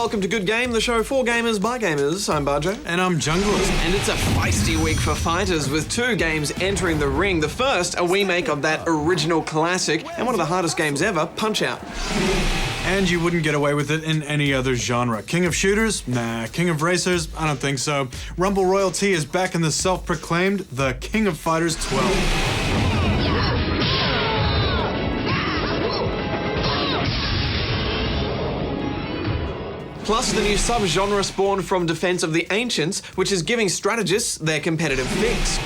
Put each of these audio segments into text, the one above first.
welcome to Good Game, the show for gamers by gamers. I'm Barjo. And I'm Junglist. And it's a feisty week for fighters with two games entering the ring. The first, a remake of that original classic and one of the hardest games ever, Punch-Out! And you wouldn't get away with it in any other genre. King of shooters? Nah. King of racers? I don't think so. Rumble Royalty is back in the self-proclaimed The King of Fighters 12. Plus, the new sub-genre spawned from Defense of the Ancients, which is giving strategists their competitive fix.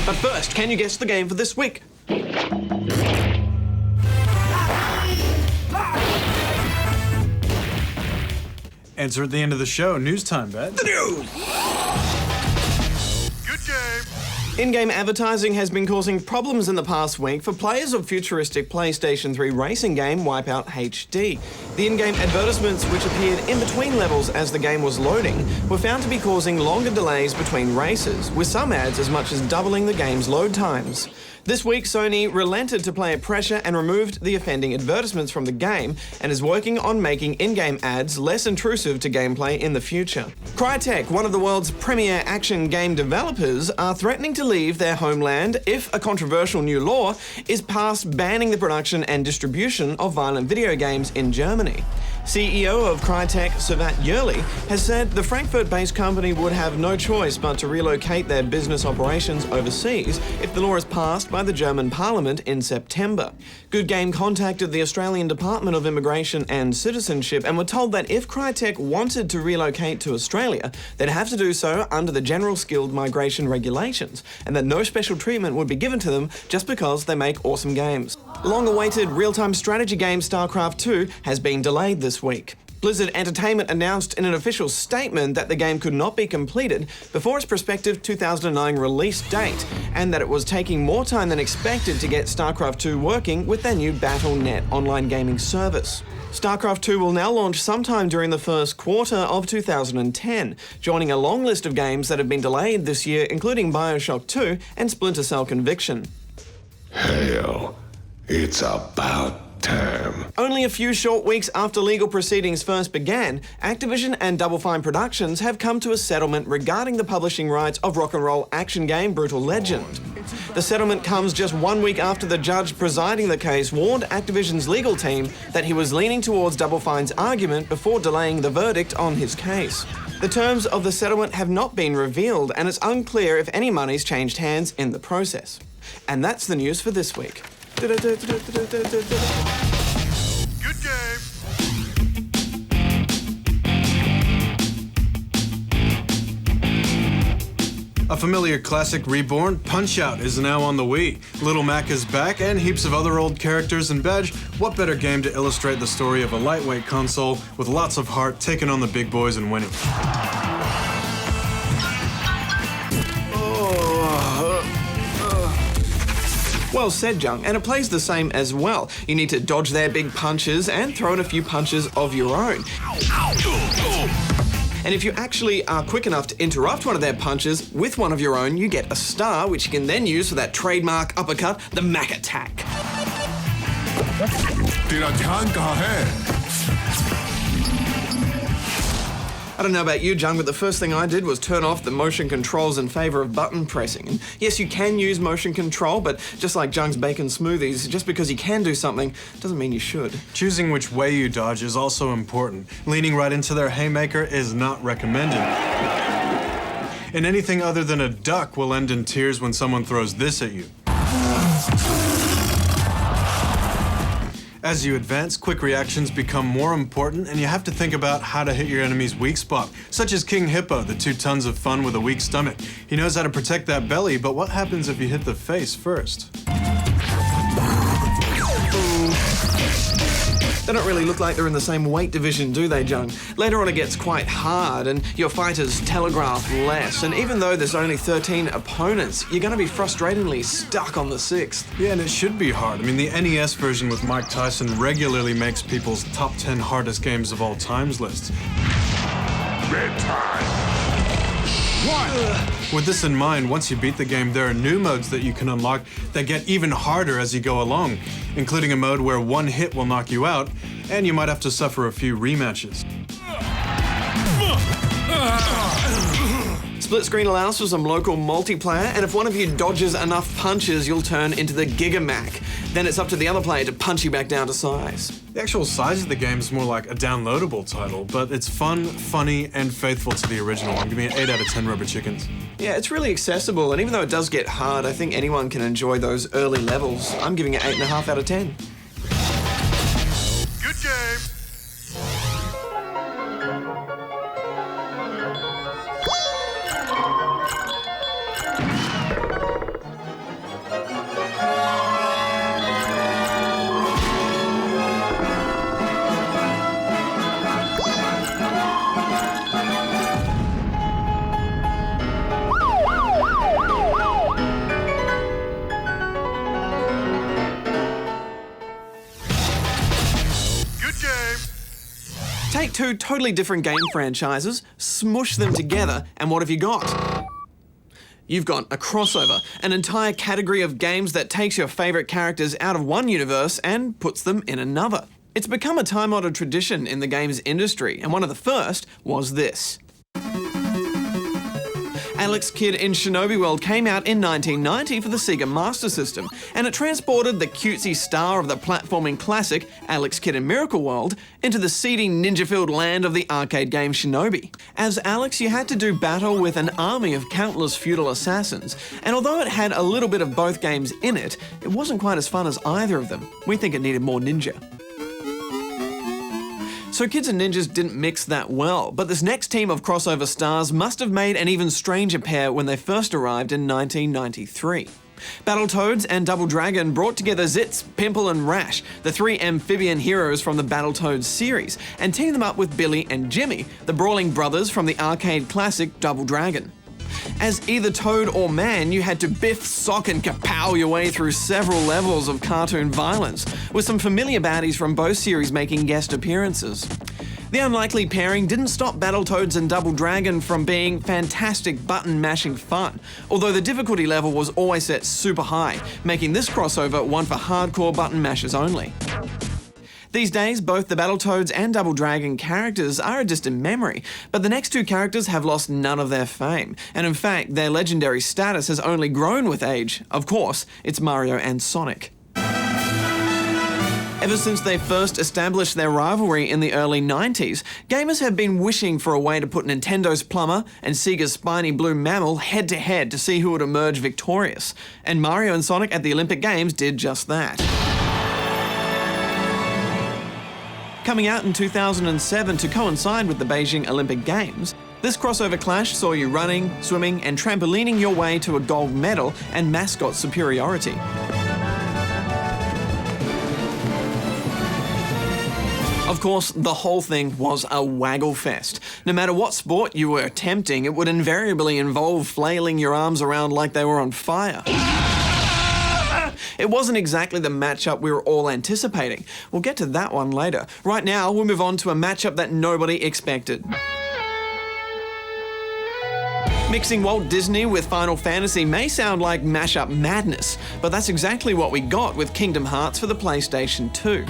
But first, can you guess the game for this week? Answer at the end of the show. News time, Bet. The news! Good game! In-game advertising has been causing problems in the past week for players of futuristic PlayStation 3 racing game Wipeout HD. The in-game advertisements, which appeared in between levels as the game was loading, were found to be causing longer delays between races, with some ads as much as doubling the game's load times. This week, Sony relented to player pressure and removed the offending advertisements from the game and is working on making in-game ads less intrusive to gameplay in the future. Crytek, one of the world's premier action game developers, are threatening to leave their homeland if a controversial new law is passed banning the production and distribution of violent video games in Germany. CEO of Crytek, Servat Yerli, has said the Frankfurt-based company would have no choice but to relocate their business operations overseas if the law is passed by the German Parliament in September. Good Game contacted the Australian Department of Immigration and Citizenship and were told that if Crytek wanted to relocate to Australia, they'd have to do so under the General Skilled Migration Regulations, and that no special treatment would be given to them just because they make awesome games. Long-awaited real-time strategy game StarCraft 2 has been delayed this week. Blizzard Entertainment announced in an official statement that the game could not be completed before its prospective 2009 release date, and that it was taking more time than expected to get StarCraft 2 working with their new Battle.net online gaming service. StarCraft 2 will now launch sometime during the first quarter of 2010, joining a long list of games that have been delayed this year, including BioShock 2 and Splinter Cell Conviction. Hell, it's about time. Only a few short weeks after legal proceedings first began, Activision and Double Fine Productions have come to a settlement regarding the publishing rights of rock and roll action game Brutal Legend. The settlement comes just 1 week after the judge presiding the case warned Activision's legal team that he was leaning towards Double Fine's argument before delaying the verdict on his case. The terms of the settlement have not been revealed, and it's unclear if any money's changed hands in the process. And that's the news for this week. Good game! A familiar classic reborn, Punch-Out! Is now on the Wii. Little Mac is back, and heaps of other old characters and badge. What better game to illustrate the story of a lightweight console with lots of heart taking on the big boys and winning? Well said, Jung, and it plays the same as well. You need to dodge their big punches and throw in a few punches of your own. And if you actually are quick enough to interrupt one of their punches with one of your own, you get a star, which you can then use for that trademark uppercut, the Mac Attack. तेरा ध्यान कहाँ है? I don't know about you, Jung, but the first thing I did was turn off the motion controls in favour of button pressing. And yes, you can use motion control, but just like Jung's bacon smoothies, just because you can do something doesn't mean you should. Choosing which way you dodge is also important. Leaning right into their haymaker is not recommended. And anything other than a duck will end in tears when someone throws this at you. As you advance, quick reactions become more important, and you have to think about how to hit your enemy's weak spot, such as King Hippo, the 2 tons of fun with a weak stomach. He knows how to protect that belly, but what happens if you hit the face first? They don't really look like they're in the same weight division, do they, Jung? Later on it gets quite hard and your fighters telegraph less, and even though there's only 13 opponents, you're going to be frustratingly stuck on the 6th. Yeah, and it should be hard. I mean, the NES version with Mike Tyson regularly makes people's top 10 hardest games of all times lists. Bedtime! 1, With this in mind, once you beat the game, there are new modes that you can unlock that get even harder as you go along, including a mode where one hit will knock you out, and you might have to suffer a few rematches. Split screen allows for some local multiplayer, and if one of you dodges enough punches, you'll turn into the Giga Mac. Then it's up to the other player to punch you back down to size. The actual size of the game is more like a downloadable title, but it's fun, funny, and faithful to the original. I'm giving it 8 out of 10 rubber chickens. Yeah, it's really accessible, and even though it does get hard, I think anyone can enjoy those early levels. I'm giving it 8.5 out of 10. Good game. Take two totally different game franchises, smush them together, and what have you got? You've got a crossover, an entire category of games that takes your favourite characters out of one universe and puts them in another. It's become a time-honoured tradition in the games industry, and one of the first was this. Alex Kidd in Shinobi World came out in 1990 for the Sega Master System, and it transported the cutesy star of the platforming classic, Alex Kidd in Miracle World, into the seedy ninja-filled land of the arcade game Shinobi. As Alex, you had to do battle with an army of countless feudal assassins, and although it had a little bit of both games in it, it wasn't quite as fun as either of them. We think it needed more ninja. So Kids and Ninjas didn't mix that well, but this next team of crossover stars must have made an even stranger pair when they first arrived in 1993. Battletoads and Double Dragon brought together Zitz, Pimple and Rash, the three amphibian heroes from the Battletoads series, and teamed them up with Billy and Jimmy, the brawling brothers from the arcade classic Double Dragon. As either Toad or Man, you had to biff, sock and kapow your way through several levels of cartoon violence, with some familiar baddies from both series making guest appearances. The unlikely pairing didn't stop Battletoads and Double Dragon from being fantastic button-mashing fun, although the difficulty level was always set super high, making this crossover one for hardcore button mashers only. These days, both the Battletoads and Double Dragon characters are a distant memory, but the next two characters have lost none of their fame, and in fact, their legendary status has only grown with age. Of course, it's Mario and Sonic. Ever since they first established their rivalry in the early 90s, gamers have been wishing for a way to put Nintendo's Plumber and Sega's spiny blue mammal head-to-head to see who would emerge victorious, and Mario and Sonic at the Olympic Games did just that. Coming out in 2007 to coincide with the Beijing Olympic Games, this crossover clash saw you running, swimming, and trampolining your way to a gold medal and mascot superiority. Of course, the whole thing was a waggle fest. No matter what sport you were attempting, it would invariably involve flailing your arms around like they were on fire. It wasn't exactly the matchup we were all anticipating. We'll get to that one later. Right now, we'll move on to a matchup that nobody expected. Mixing Walt Disney with Final Fantasy may sound like mashup madness, but that's exactly what we got with Kingdom Hearts for the PlayStation 2.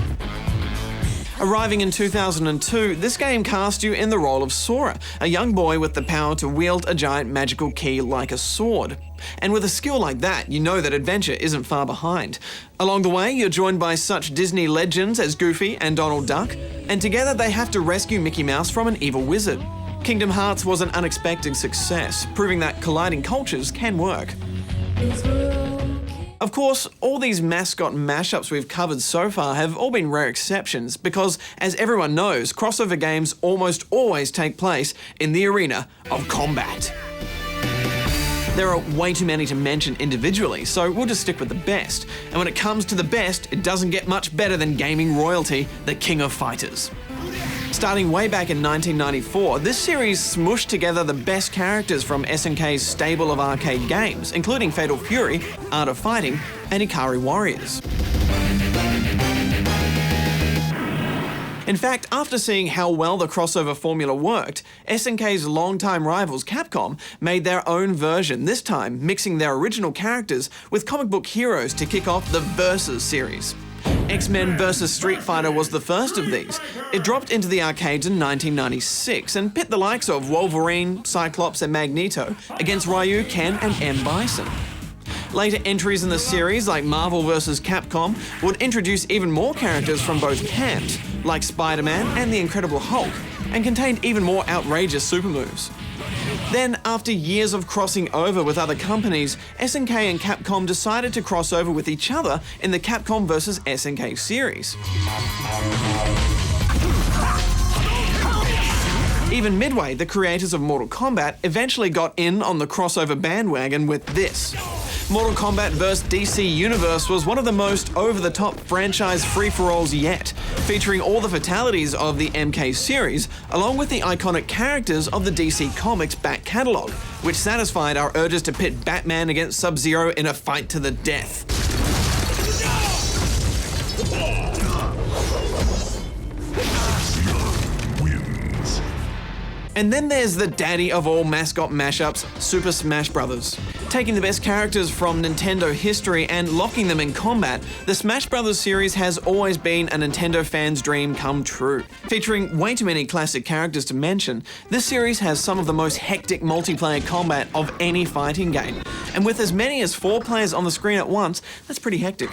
Arriving in 2002, this game cast you in the role of Sora, a young boy with the power to wield a giant magical key like a sword. And with a skill like that, you know that adventure isn't far behind. Along the way, you're joined by such Disney legends as Goofy and Donald Duck, and together they have to rescue Mickey Mouse from an evil wizard. Kingdom Hearts was an unexpected success, proving that colliding cultures can work. Of course, all these mascot mashups we've covered so far have all been rare exceptions because, as everyone knows, crossover games almost always take place in the arena of combat. There are way too many to mention individually, so we'll just stick with the best. And when it comes to the best, it doesn't get much better than gaming royalty, the King of Fighters. Starting way back in 1994, this series smushed together the best characters from SNK's stable of arcade games, including Fatal Fury, Art of Fighting, and Ikari Warriors. In fact, after seeing how well the crossover formula worked, SNK's longtime rivals Capcom made their own version, this time mixing their original characters with comic book heroes to kick off the Versus series. X-Men vs. Street Fighter was the first of these. It dropped into the arcades in 1996 and pit the likes of Wolverine, Cyclops and Magneto against Ryu, Ken and M. Bison. Later entries in the series, like Marvel vs. Capcom, would introduce even more characters from both camps, like Spider-Man and the Incredible Hulk, and contained even more outrageous super moves. Then, after years of crossing over with other companies, SNK and Capcom decided to cross over with each other in the Capcom vs. SNK series. Even Midway, the creators of Mortal Kombat, eventually got in on the crossover bandwagon with this. Mortal Kombat vs. DC Universe was one of the most over-the-top franchise free-for-alls yet, featuring all the fatalities of the MK series, along with the iconic characters of the DC Comics back catalogue, which satisfied our urges to pit Batman against Sub-Zero in a fight to the death. And then there's the daddy of all mascot mashups, Super Smash Bros. Taking the best characters from Nintendo history and locking them in combat, the Smash Bros. Series has always been a Nintendo fan's dream come true. Featuring way too many classic characters to mention, this series has some of the most hectic multiplayer combat of any fighting game. And with as many as 4 players on the screen at once, that's pretty hectic.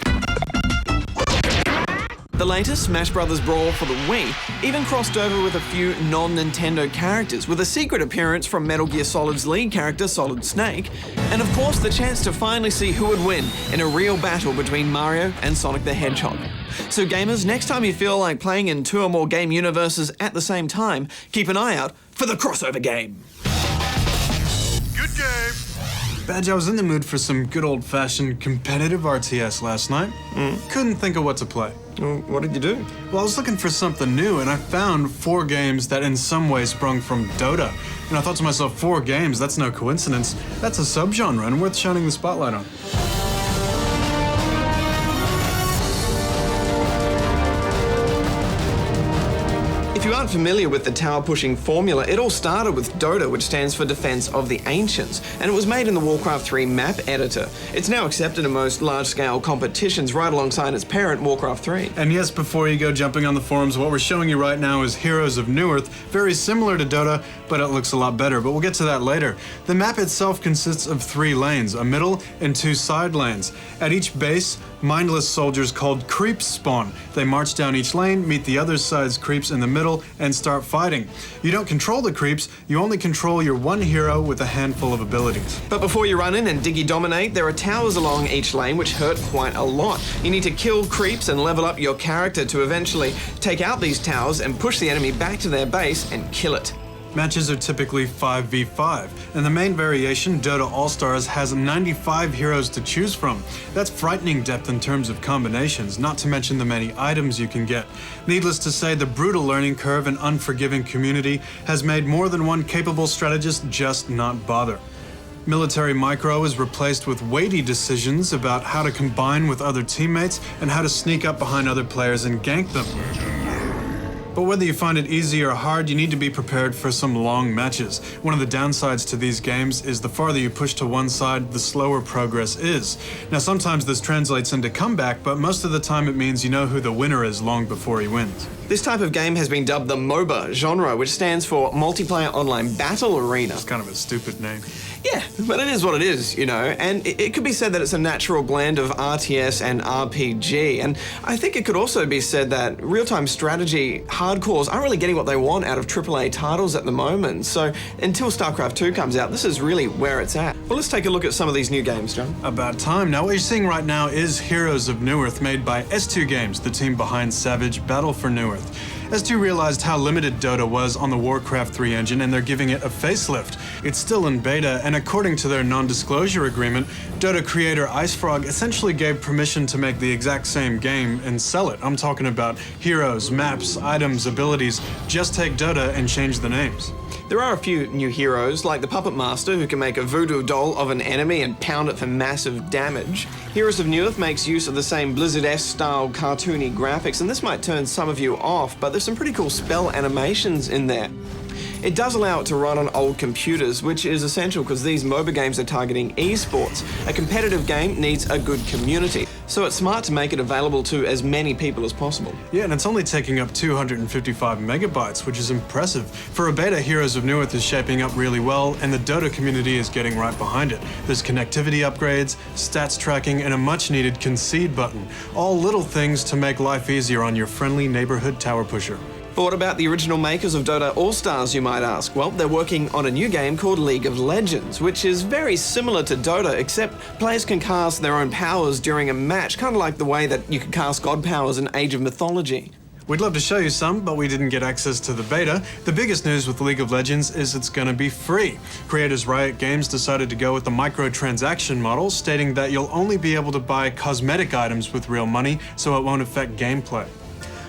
The latest Smash Bros. Brawl for the Wii even crossed over with a few non-Nintendo characters, with a secret appearance from Metal Gear Solid's lead character Solid Snake, and of course the chance to finally see who would win in a real battle between Mario and Sonic the Hedgehog. So gamers, next time you feel like playing in 2 or more game universes at the same time, keep an eye out for the crossover game. Good game. Badge, I was in the mood for some good old-fashioned competitive RTS last night. Couldn't think of what to play. Well, what did you do? Well, I was looking for something new, and I found 4 games that in some way sprung from Dota. And I thought to myself, 4 games, that's no coincidence. That's a subgenre and worth shining the spotlight on. If you aren't familiar with the tower-pushing formula, it all started with Dota, which stands for Defense of the Ancients, and it was made in the Warcraft 3 map editor. It's now accepted in most large-scale competitions right alongside its parent, Warcraft 3. And yes, before you go jumping on the forums, what we're showing you right now is Heroes of Newerth, very similar to Dota, but it looks a lot better, but we'll get to that later. The map itself consists of 3 lanes, a middle and 2 side lanes. At each base, mindless soldiers called creeps spawn. They march down each lane, meet the other side's creeps in the middle, and start fighting. You don't control the creeps, you only control your one hero with a handful of abilities. But before you run in and diggy dominate, there are towers along each lane which hurt quite a lot. You need to kill creeps and level up your character to eventually take out these towers and push the enemy back to their base and kill it. Matches are typically 5v5, and the main variation, Dota All-Stars, has 95 heroes to choose from. That's frightening depth in terms of combinations, not to mention the many items you can get. Needless to say, the brutal learning curve and unforgiving community has made more than one capable strategist just not bother. Military Micro is replaced with weighty decisions about how to combine with other teammates and how to sneak up behind other players and gank them. But whether you find it easy or hard, you need to be prepared for some long matches. One of the downsides to these games is the farther you push to one side, the slower progress is. Now sometimes this translates into comeback, but most of the time it means you know who the winner is long before he wins. This type of game has been dubbed the MOBA genre, which stands for Multiplayer Online Battle Arena. It's kind of a stupid name. Yeah, but it is what it is, you know, and it could be said that it's a natural blend of RTS and RPG, and I think it could also be said that real-time strategy hardcores aren't really getting what they want out of AAA titles at the moment, so until StarCraft 2 comes out, this is really where it's at. Well, let's take a look at some of these new games, John. About time. Now what you're seeing right now is Heroes of Newerth, made by S2 Games, the team behind Savage Battle for Newerth. S2 realized how limited Dota was on the Warcraft 3 engine, and they're giving it a facelift. It's still in beta, and according to their non-disclosure agreement, Dota creator IceFrog essentially gave permission to make the exact same game and sell it. I'm talking about heroes, maps, items, abilities. Just take Dota and change the names. There are a few new heroes, like the Puppet Master, who can make a voodoo doll of an enemy and pound it for massive damage. Heroes of Newerth makes use of the same Blizzard-esque style cartoony graphics, and this might turn some of you off, but there's some pretty cool spell animations in there. It does allow it to run on old computers, which is essential because these MOBA games are targeting esports. A competitive game needs a good community, so it's smart to make it available to as many people as possible. Yeah, and it's only taking up 255 megabytes, which is impressive. For a beta, Heroes of Newerth is shaping up really well, and the Dota community is getting right behind it. There's connectivity upgrades, stats tracking, and a much-needed concede button. All little things to make life easier on your friendly neighborhood tower pusher. But what about the original makers of Dota All-Stars, you might ask? Well, they're working on a new game called League of Legends, which is very similar to Dota, except players can cast their own powers during a match, kind of like the way that you can cast god powers in Age of Mythology. We'd love to show you some, but we didn't get access to the beta. The biggest news with League of Legends is it's gonna be free. Creators Riot Games decided to go with the microtransaction model, stating that you'll only be able to buy cosmetic items with real money, so it won't affect gameplay.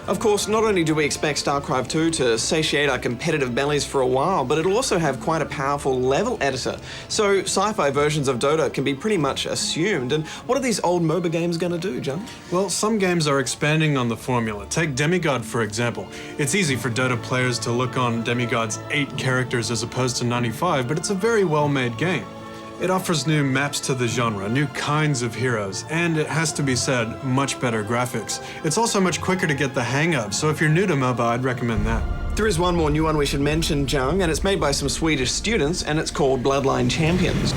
Of course, not only do we expect StarCraft 2 to satiate our competitive bellies for a while, but it'll also have quite a powerful level editor. So sci-fi versions of Dota can be pretty much assumed. And what are these old MOBA games going to do, John? Well, some games are expanding on the formula. Take Demigod, for example. It's easy for Dota players to look on Demigod's 8 characters as opposed to 95, but it's a very well-made game. It offers new maps to the genre, new kinds of heroes, and it has to be said, much better graphics. It's also much quicker to get the hang of, so if you're new to MOBA, I'd recommend that. There is one more new one we should mention, Jung, and it's made by some Swedish students, and it's called Bloodline Champions.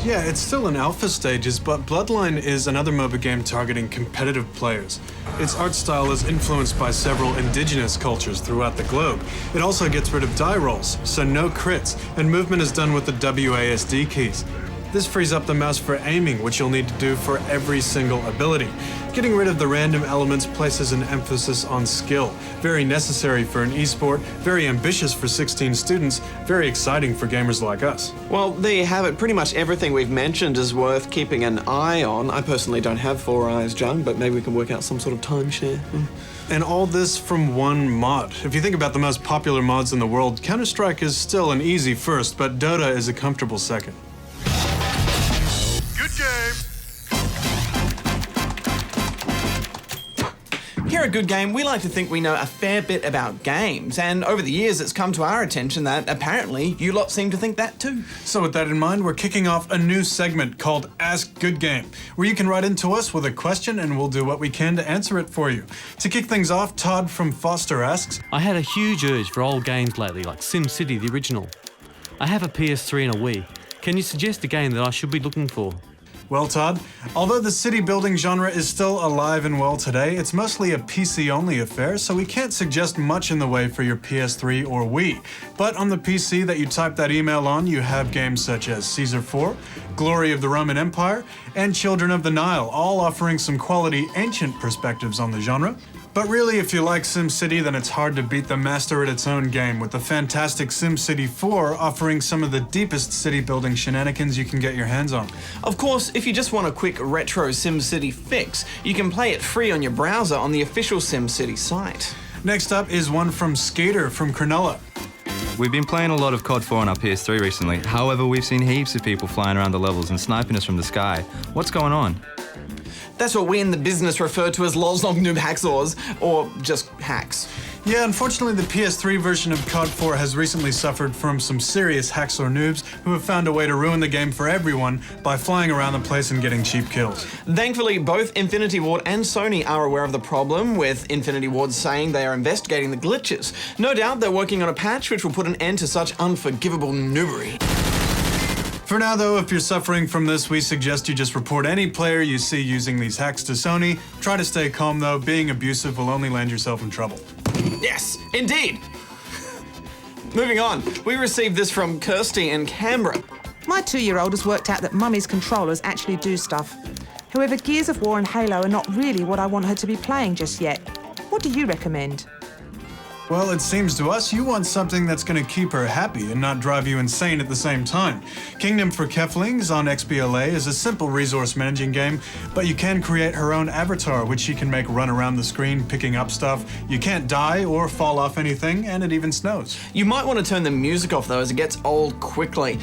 Yeah, it's still in alpha stages, but Bloodline is another MOBA game targeting competitive players. Its art style is influenced by several indigenous cultures throughout the globe. It also gets rid of die rolls, so no crits, and movement is done with the WASD keys. This frees up the mouse for aiming, which you'll need to do for every single ability. Getting rid of the random elements places an emphasis on skill. Very necessary for an esport, very ambitious for 16 students, very exciting for gamers like us. Well, there you have it. Pretty much everything we've mentioned is worth keeping an eye on. I personally don't have 4 eyes, Jung, but maybe we can work out some sort of timeshare. And all this from one mod. If you think about the most popular mods in the world, Counter-Strike is still an easy first, but Dota is a comfortable second. Good game. Here at Good Game, we like to think we know a fair bit about games, and over the years it's come to our attention that apparently you lot seem to think that too. So with that in mind, we're kicking off a new segment called Ask Good Game, where you can write into us with a question and we'll do what we can to answer it for you. To kick things off, Todd from Foster asks, I had a huge urge for old games lately, like SimCity, the original. I have a PS3 and a Wii. Can you suggest a game that I should be looking for? well, Todd, although the city building genre is still alive and well today, it's mostly a PC-only affair, so we can't suggest much in the way for your PS3 or Wii. But on the PC that you type that email on, you have games such as Caesar 4, Glory of the Roman Empire, and Children of the Nile, all offering some quality ancient perspectives on the genre. But really, if you like SimCity, then it's hard to beat the master at its own game, with the fantastic SimCity 4 offering some of the deepest city-building shenanigans you can get your hands on. Of course, if you just want a quick retro SimCity fix, you can play it free on your browser on the official SimCity site. Next up is one from Skater from Cronulla. We've been playing a lot of COD 4 on our PS3 recently. However, we've seen heaps of people flying around the levels and sniping us from the sky. What's going on? That's what we in the business refer to as lolzong noob hacksaws, or just hacks. Yeah, unfortunately the PS3 version of COD 4 has recently suffered from some serious hacks or noobs who have found a way to ruin the game for everyone by flying around the place and getting cheap kills. Thankfully, both Infinity Ward and Sony are aware of the problem, with Infinity Ward saying they are investigating the glitches. No doubt they're working on a patch which will put an end to such unforgivable noobery. For now though, if you're suffering from this, we suggest you just report any player you see using these hacks to Sony. Try to stay calm though, being abusive will only land yourself in trouble. Yes, indeed. Moving on, we received this from Kirsty in Canberra. My 2-year-old has worked out that Mummy's controllers actually do stuff. However, Gears of War and Halo are not really what I want her to be playing just yet. What do you recommend? Well, it seems to us you want something that's going to keep her happy and not drive you insane at the same time. Kingdom for Keflings on XBLA is a simple resource managing game, but you can create her own avatar, which she can make run around the screen picking up stuff. You can't die or fall off anything, and it even snows. You might want to turn the music off though, as it gets old quickly.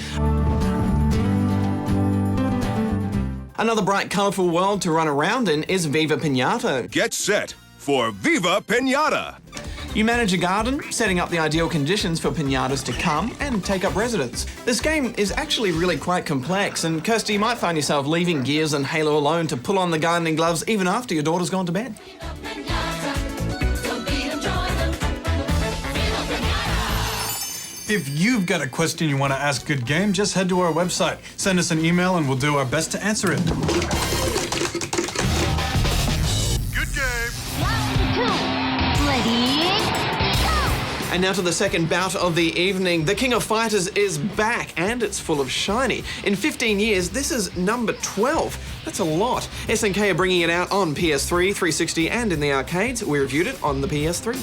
Another bright, colourful world to run around in is Viva Pinata. Get set for Viva Pinata. You manage a garden, setting up the ideal conditions for pinatas to come and take up residence. This game is actually really quite complex, and Kirsty, you might find yourself leaving Gears and Halo alone to pull on the gardening gloves even after your daughter's gone to bed. If you've got a question you want to ask Good Game, just head to our website. Send us an email and we'll do our best to answer it. Good game. And now to the second bout of the evening. The King of Fighters is back, and it's full of shiny. In 15 years, this is number 12. That's a lot. SNK are bringing it out on PS3, 360, and in the arcades. We reviewed it on the PS3.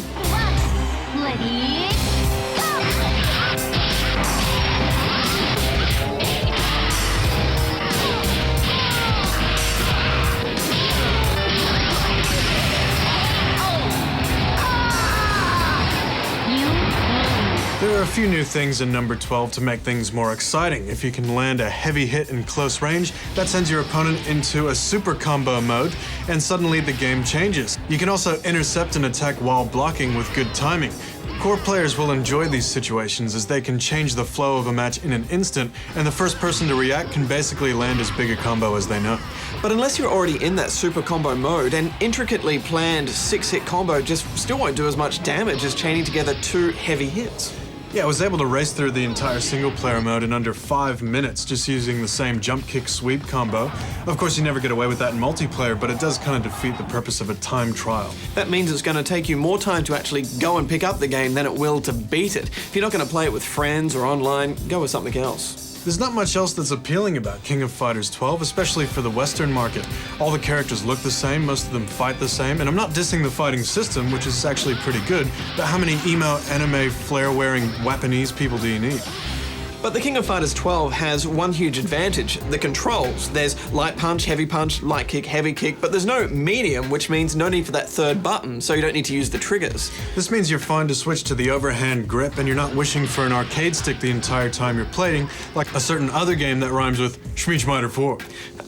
There are a few new things in number 12 to make things more exciting. If you can land a heavy hit in close range, that sends your opponent into a super combo mode, and suddenly the game changes. You can also intercept an attack while blocking with good timing. Core players will enjoy these situations as they can change the flow of a match in an instant, and the first person to react can basically land as big a combo as they know. But unless you're already in that super combo mode, an intricately planned 6-hit combo just still won't do as much damage as chaining together 2 heavy hits. Yeah, I was able to race through the entire single-player mode in under 5 minutes just using the same jump, kick, sweep combo. Of course, you never get away with that in multiplayer, but it does kind of defeat the purpose of a time trial. That means it's going to take you more time to actually go and pick up the game than it will to beat it. If you're not going to play it with friends or online, go with something else. There's not much else that's appealing about King of Fighters 12, especially for the Western market. All the characters look the same, most of them fight the same, and I'm not dissing the fighting system, which is actually pretty good, but how many emo, anime, flare-wearing Japanese people do you need? But the King of Fighters 12 has one huge advantage, the controls. There's light punch, light kick, heavy kick, but there's no medium, which means no need for that third button, so you don't need to use the triggers. This means you're fine to switch to the overhand grip and you're not wishing for an arcade stick the entire time you're playing, like a certain other game that rhymes with Schmiedschmeider 4.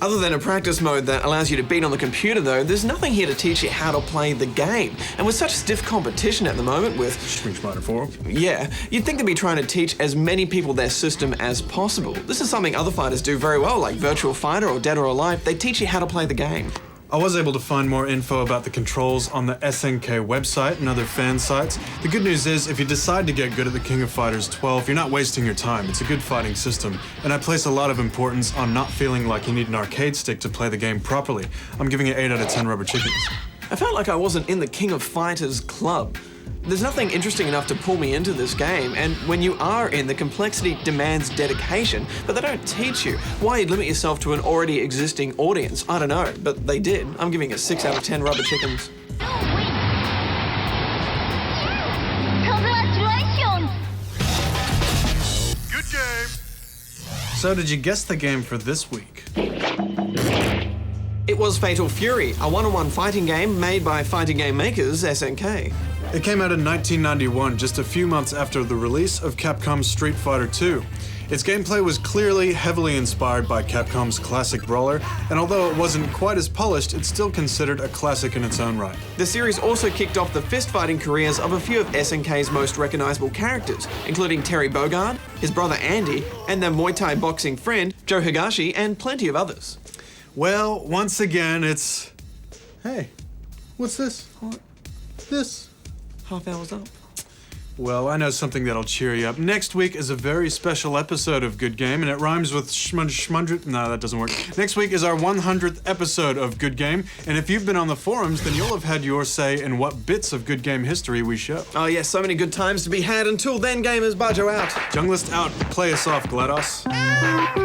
Other than a practice mode that allows you to beat on the computer though, there's nothing here to teach you how to play the game. And with such stiff competition at the moment with Schmiedschmeider 4? Yeah, you'd think they'd be trying to teach as many people their system as possible. This is something other fighters do very well, like Virtual Fighter or Dead or Alive. They teach you how to play the game. I was able to find more info about the controls on the SNK website and other fan sites. The good news is, if you decide to get good at the King of Fighters 12, you're not wasting your time. It's a good fighting system, and I place a lot of importance on not feeling like you need an arcade stick to play the game properly. I'm giving it 8 out of 10 rubber chickens. I felt like I wasn't in the King of Fighters club. There's nothing interesting enough to pull me into this game, and when you are in, the complexity demands dedication, but they don't teach you. Why you'd limit yourself to an already existing audience? I don't know, but they did. I'm giving it 6 out of 10 rubber chickens. Good game. So did you guess the game for this week? It was Fatal Fury, a one-on-one fighting game made by fighting game makers SNK. It came out in 1991, just a few months after the release of Capcom's Street Fighter II. Its gameplay was clearly heavily inspired by Capcom's classic brawler, and although it wasn't quite as polished, it's still considered a classic in its own right. The series also kicked off the fist-fighting careers of a few of SNK's most recognizable characters, including Terry Bogard, his brother Andy, and their Muay Thai boxing friend Joe Higashi, and plenty of others. Well, once again, it's... Hey, what's this? What? This? Half hour's up. Well, I know something that'll cheer you up. Next week is a very special episode of Good Game, and it rhymes with schmundred. No, that doesn't work. Next week is our 100th episode of Good Game, and if you've been on the forums, then you'll have had your say in what bits of Good Game history we show. Oh yes, so many good times to be had. Until then, gamers, Bajo out. Junglist out. Play us off, GLaDOS.